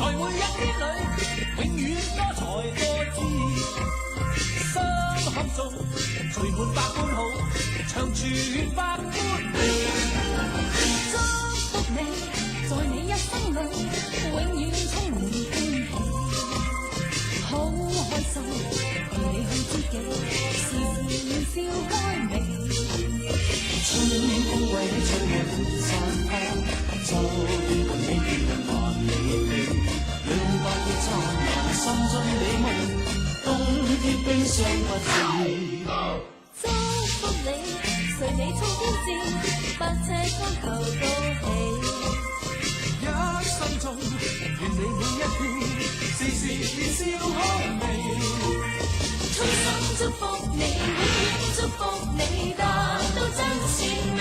在每一天裏，永遠多才多姿。心坎中聚滿百般好，長存百般美。祝福你，在你一生裏，永遠充滿歡喜。好開心，陪你去知己，時時笑開眉。春風為你吹滿山坡，秋天伴你月亮萬里飛，讓白月燦爛，心中美夢，冬天悲傷不至。祝福你，隨你衝天戰，百尺竿頭高起。一生中，願你每一天，時時笑開眉。衷心祝福你，永遠祝福你，達到真善美。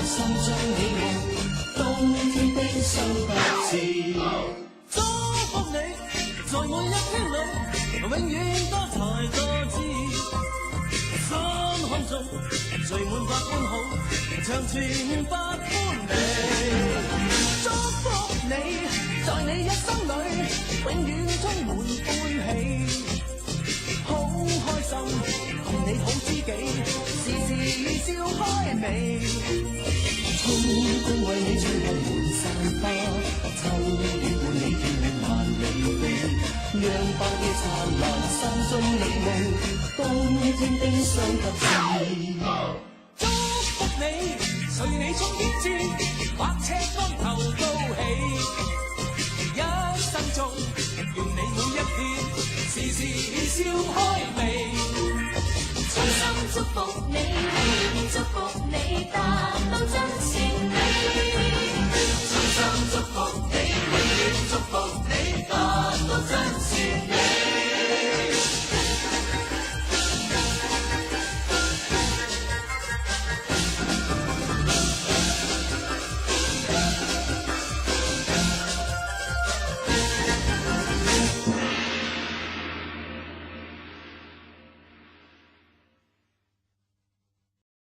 心中美夢，冬天悲傷不至。祝福你，在每一天裏，永遠多才多姿。心坎中聚滿百般好，長存百般美。祝福你，在你一生裏，永遠充滿歡喜。好開心，同你好知己，時時笑開眉。春風為你吹開滿山花，秋雨伴你天命萬里飛，讓白夜燦爛，心中美夢，冬天冰霜不至。祝福你，隨你衝天戰，百尺竿頭高起。一生中，願你每一天，時時笑開眉。衷心祝福你，永遠祝福你，達到真善